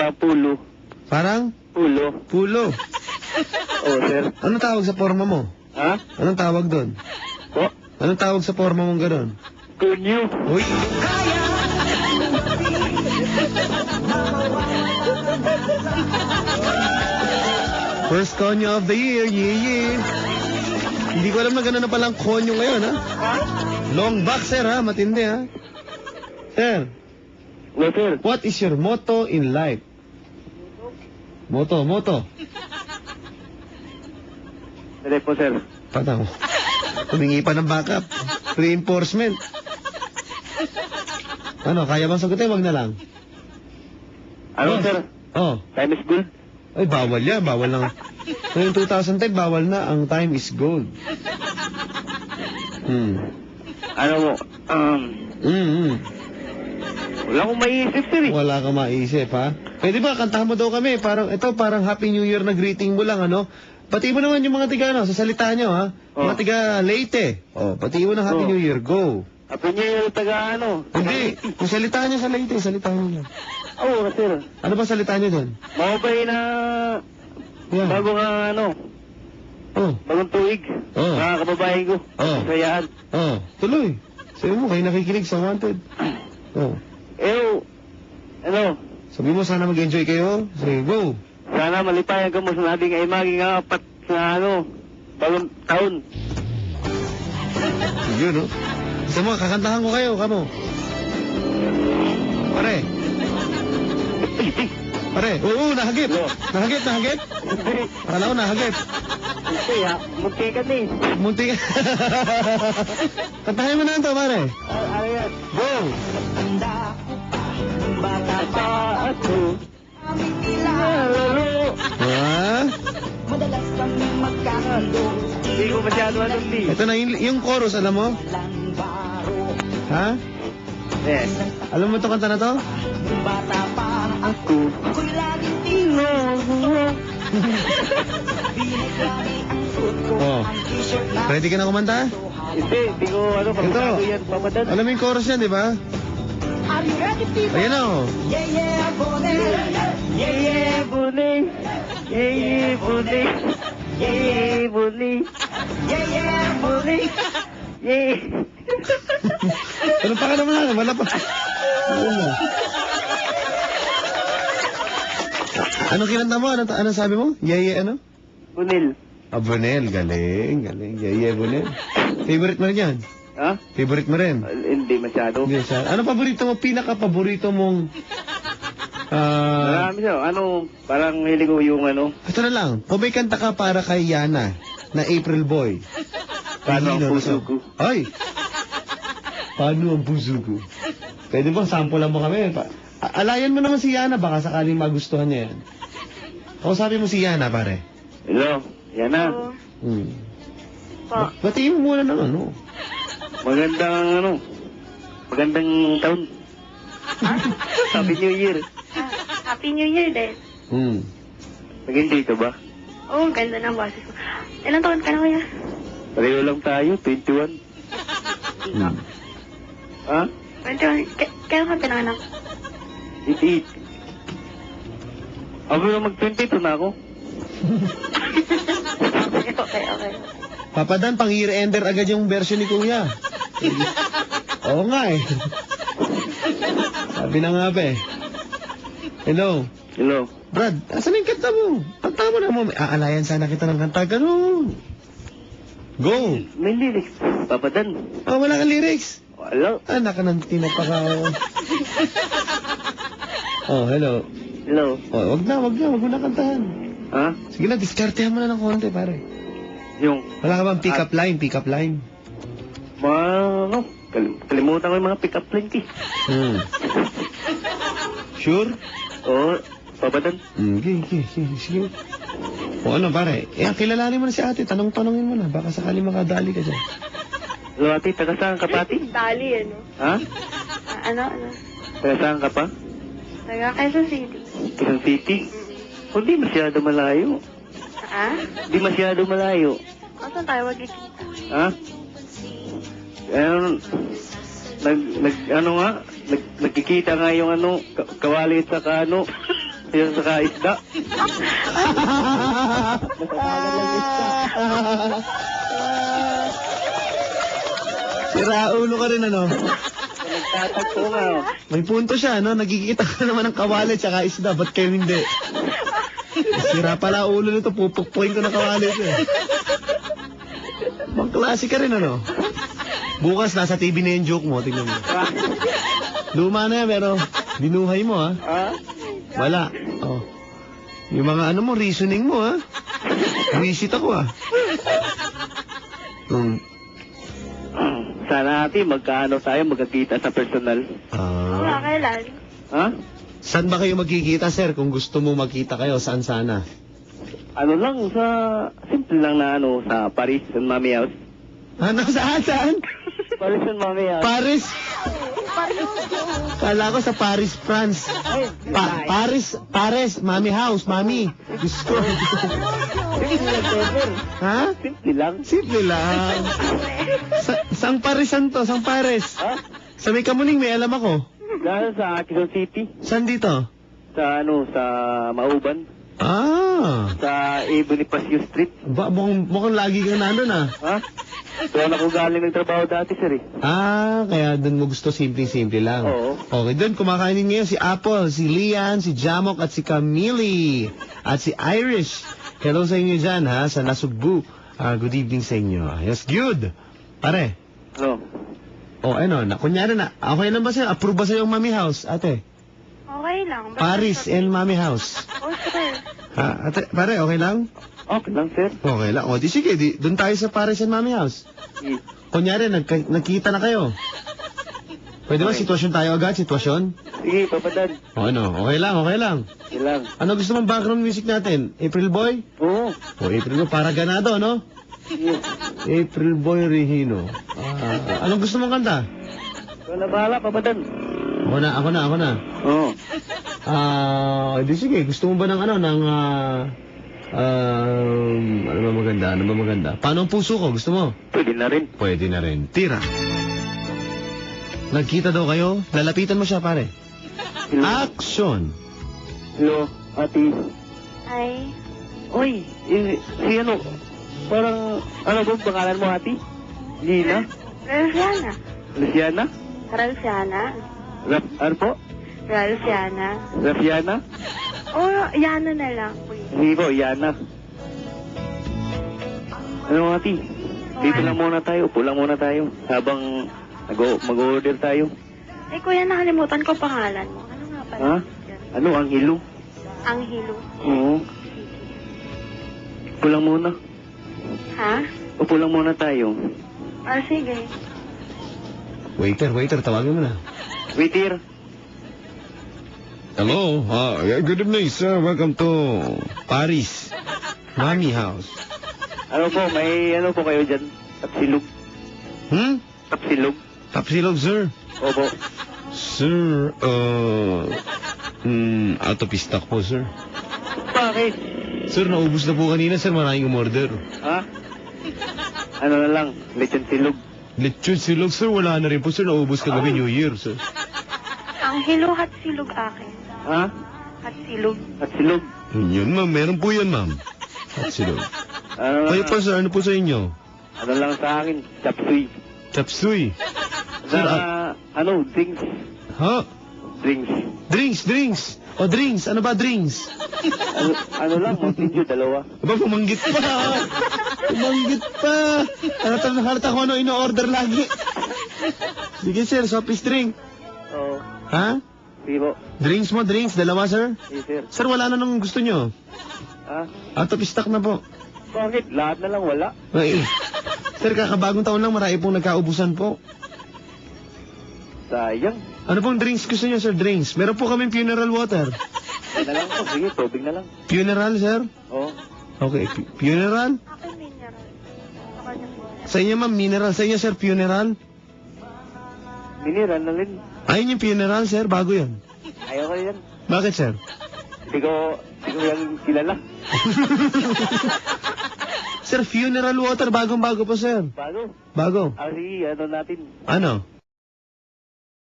parang pulo. Parang? Pulo. Pulo. Oo, sir. Anong tawag sa forma mo? Ha? Anong tawag doon? Po? Anong tawag sa forma mong gano'n? Kunyo. Uy! First konyo of the year, yeah. Hindi ko alam na gano'n na palang konyo ngayon, ha? Long back, sir, ha? Matindi, ha? Sir, No, sir. what is your motto in life? Motto. Dali po, sir. Patang. Humingi pa ng backup. Reinforcement. Ano, kaya bang sagutin? Wag na lang. Ano, Boss. sir? Oh. Time is gold. Ay, bawal yan. Bawal lang. Ngayon 2010, bawal na. Ang time is gold. Ano mo? Wala akong maiisip, sir. Wala kang maisip, ha? Pwede ba, kantahan mo daw kami. Parang Happy New Year na greeting mo lang, ano? Pati mo naman yung mga tiga, ano, sa salita nyo, ha? Oh. Mga tiga Leyte. Oh, pati mo ng Happy Oh. New Year. Go. Happy New Year, taga ano? Hindi. Yung salita nyo sa Leyte, salita nyo. Oo, sir. Ano ba salita nyo doon? Mababay na Yeah. bagong Oh. bagong tuig. Oh. Mga kababae ko. Oh. Sayaan. Oh. Tuloy. Sabi mo, kayo nakikinig sa Wanted. Oh. Ano? Sabi mo, sana mag-enjoy kayo. Sige, go. Sana malipayan ka mo sa nating ay maging apat sa bagong taon. Yun, no? Gusto mo, kakantahan ko kayo, kamo. Pare. Pare, oo, nahagip. Nahagip. Akala ko nahagip. Hindi ha, munti ka din. Munti ka. Kantahin mo na ito, pare. Ano yan? Go. Bata pa ako. Lalo. Ha? Madalas kami magkakalo. Hindi ko masyado alam Ito na yung chorus, alam mo? Ha? Eh. Alam mo ito kanta na to? Bata pa Ako. ako'y laging tinuro. Biniglari ang suot ko, Oh. ang t-shirt na Ready ka na kumanta? Hindi ko pagkakago yan, papadan. Alam mo yung chorus yan, di ba? Are you ready, people? Ayan o. Yeah, yeah, boy. Yeah, yeah, buling. Yeah, yeah, buling. Yeah, yeah, buling. Yeah, yeah, boy. Yeah. Ano pa ka naman? Wala pa. Ano kinanta mo? Ano sabi mo? Yeye ano? Bunil. Abonel. Galing. Yeye Abonel. Favorite mo rin yan? Ha? Favorite mo rin? Hindi masyado. Hindi siya. Ano paborito mo? Pinaka-paborito mong... Marami siya. Parang hilig ko yung Ito na lang. Kung may kanta ka para kay Yana na April Boy. Paano ang Hihino na puso sa- ko? Ay! Paano ang puso ko? Pwede bang sample mo kami? Alayan mo naman si Yana. Baka sakaling magustuhan niya yan. Kausapin mo si Yana, pare. Hello. Yan na. Batiin mo muna ng ano. Magandang taon. Happy New Year. Happy New Year din. Naging dito ba? Oo, ganda ng boses mo. Ilang taon ka na kuya? Pareho lang tayo, 21. Ha? 21. Kailan ka pinanganak? 88. Ako na mag-22 na ako. Okay. Papadan, pang year ender agad yung version ni Kuya. Oo nga eh. Sabi na nga ba eh. Hello. Hello. Brad, asan yung kanta mo? Kanta mo na mo. Aalayan sana kita ng kanta. Ganun. Go. May lyrics. Papadan. Ah, wala kang lyrics. Hello. Anak ka ng tinapaka. Oh, hello. Hello. Oh, wag mo na kantahan. Ha? Sige na, diskartehan mo na ng konti, pare. Yung, Wala ka bang pick up line? kalimutan ko yung mga pick-up line ki. Sure? Oo. Papadan. Sige. O ano, pare? Kilalanin mo na si ate. Tanongin mo na. Baka sakali makadali ka dyan. Hello, ate. Taga saan ka pa, ate? Dali, Ha? Ano? Taga saan ka pa? Taga Quezon City. Quezon City? Hindi masyado malayo. Ha? Hindi masyado malayo. Saan tayo magkikita? Ha? Nagkikita nga yung kawali at saka Yung saka isda. Sira ulo ka rin, ano? Nagtatagpo nga. Oh. May punto siya, no? Nagkikita ka naman ng kawali tsaka isda. Ba't kayo hindi? Sira pala ulo nito. Pupukpukin ko na kawali ito, eh. Bang klase ka rin, ano? Bukas, nasa TV na yung joke mo. Tingnan mo. Luma na yan, pero binuhay mo, ha? Ah? Wala. Oh. Yung mga ano mo, reasoning mo, ha? Visit ako, ha? Sana ate, magkaano tayo, magkakita sa personal. Wala, kailan? Ha? Saan ba kayo magkikita, sir? Kung gusto mo magkita kayo, saan sana? Ano lang, sa, simple lang na ano, sa Paris and Mami House. Ano, saan? Paris and Mami House. Paris? Kala ko sa Paris, France. Paris, Mami House, Mami. Diyos ko. Simple lang, Topper. Ha? Simple lang. Simple lang. Sang Parisan to? Sang Paris? Ha? Sa may Kamuning, may alam ako. Dahil sa Quezon City, Saan dito? sa ano, sa Mauban, Ah. sa Bonifacio Street. Mukhang lagi kang nandun, ah. Ha? Doon ako galing nagtrabaho dati, sir eh. Ah, kaya doon mo gusto simple-simple lang. Oo. Okay, doon kumakainin ngayon si Apple, si Lian, si Jamok at si Camille at si Irish. Hello sa inyo dyan, ha, sa Nasugbu. Good evening sa inyo. Yes, good. Pare. Ano? Ano, kunyari na, okay lang ba sa'yo? Approve ba sa'yo yung Mami House, ate? Okay lang. Paris and Mami House. Oh, sure. Ate, pare, okay lang? Okay lang, sir. Okay lang. O, di sige, doon tayo sa Paris and Mami House. Sige. Kunyari, nagkita na kayo. Pwede ba Okay. sitwasyon tayo agad? Sitwasyon? Sige, papadad. O ano? Okay lang, okay lang. Sige lang. Ano gusto mong background music natin? April Boy? Oo. O April Boy, para ganado, no? Sige. April Boy Regino. Anong gusto mong kanta? Ikaw na bahala, papadad. Ako na. Oo. Di sige, gusto mo ba ng ano, ano ba maganda? Paano ang puso ko? Gusto mo? Pwede na rin. Pwede na rin. Tira. Nagkita daw kayo? Lalapitan mo siya, pare. Hello. Action! Hello, ate. Ay, Oy, si ano, parang, ano ba ang pangalan mo, ate? Lina? Ralphiana. Luciana? Ralphiana. Ano po? Ralphiana. Rafiana? Oh, Yana na lang, please. Hindi po, Yana. Ano, ate? Dito lang muna tayo, upo lang muna tayo. Habang mag-order tayo. Ay, kuya, nakalimutan ko pangalan mo. Ano nga pala? Ha? Ano, ang hilo? Anghelo. Oo. Upo lang muna. Ha? Upo lang muna tayo. Ah, sige. Waiter, tawagin mo na. Wait here. Hello, good evening, sir. Welcome to Paris, Mami House. Ano po, may ano po kayo dyan? Tapsilog. Tapsilog. Tapsilog, sir. Opo. Sir, out of stock po, sir. Bakit? Sir, naubos na po kanina, sir. Maraming umorder. Ha? Ano na lang, lechon silog. Lechon silog, sir. Wala na rin po, sir. Naubos kagabi New Year, sir. Anghelo at silog akin. Ha? At silog. At silog. Yun, ma'am. Meron po yan, ma'am. At silog. Ano Kayo lang, po, sir. Ano po sa inyo? ano lang sa akin, chapsuy. Chapsuy. Sa, Sir, ano, drinks. Ha? Drinks. Drinks. O, drinks. Ano ba, drinks? Ano lang, Mountain Dew, dalawa. Aba, pumanggit pa. Pumanggit pa. Halata ko ano ino-order lagi. Sige, sir. Soft drink. Oo. Ha? Sige po. Drinks, dalawa, sir. Sige, sir. Sir, wala na nung gusto nyo. Ha? Out of stock na po. Bakit? Lahat na lang wala. Ay, sir, kakabagong taon lang, marami pong nagkaubusan po. Sayang. Ano pong drinks gusto nyo, sir? Drinks. Meron po kami funeral water. Yan na lang po. Sige, tubig na lang. Funeral, sir? Oo. Okay, funeral? Akin mineral. Ako niya po. Sa inyo, ma'am, mineral. Sa inyo, sir, funeral? Mineral na rin. Ayun yung funeral, sir. Bago yan. Ayaw ko yan. Bakit, sir? Hindi ko yan kilala. Sir, funeral water. Bagong-bago po, sir. Bago. Bago. Sige, ano natin. Ano?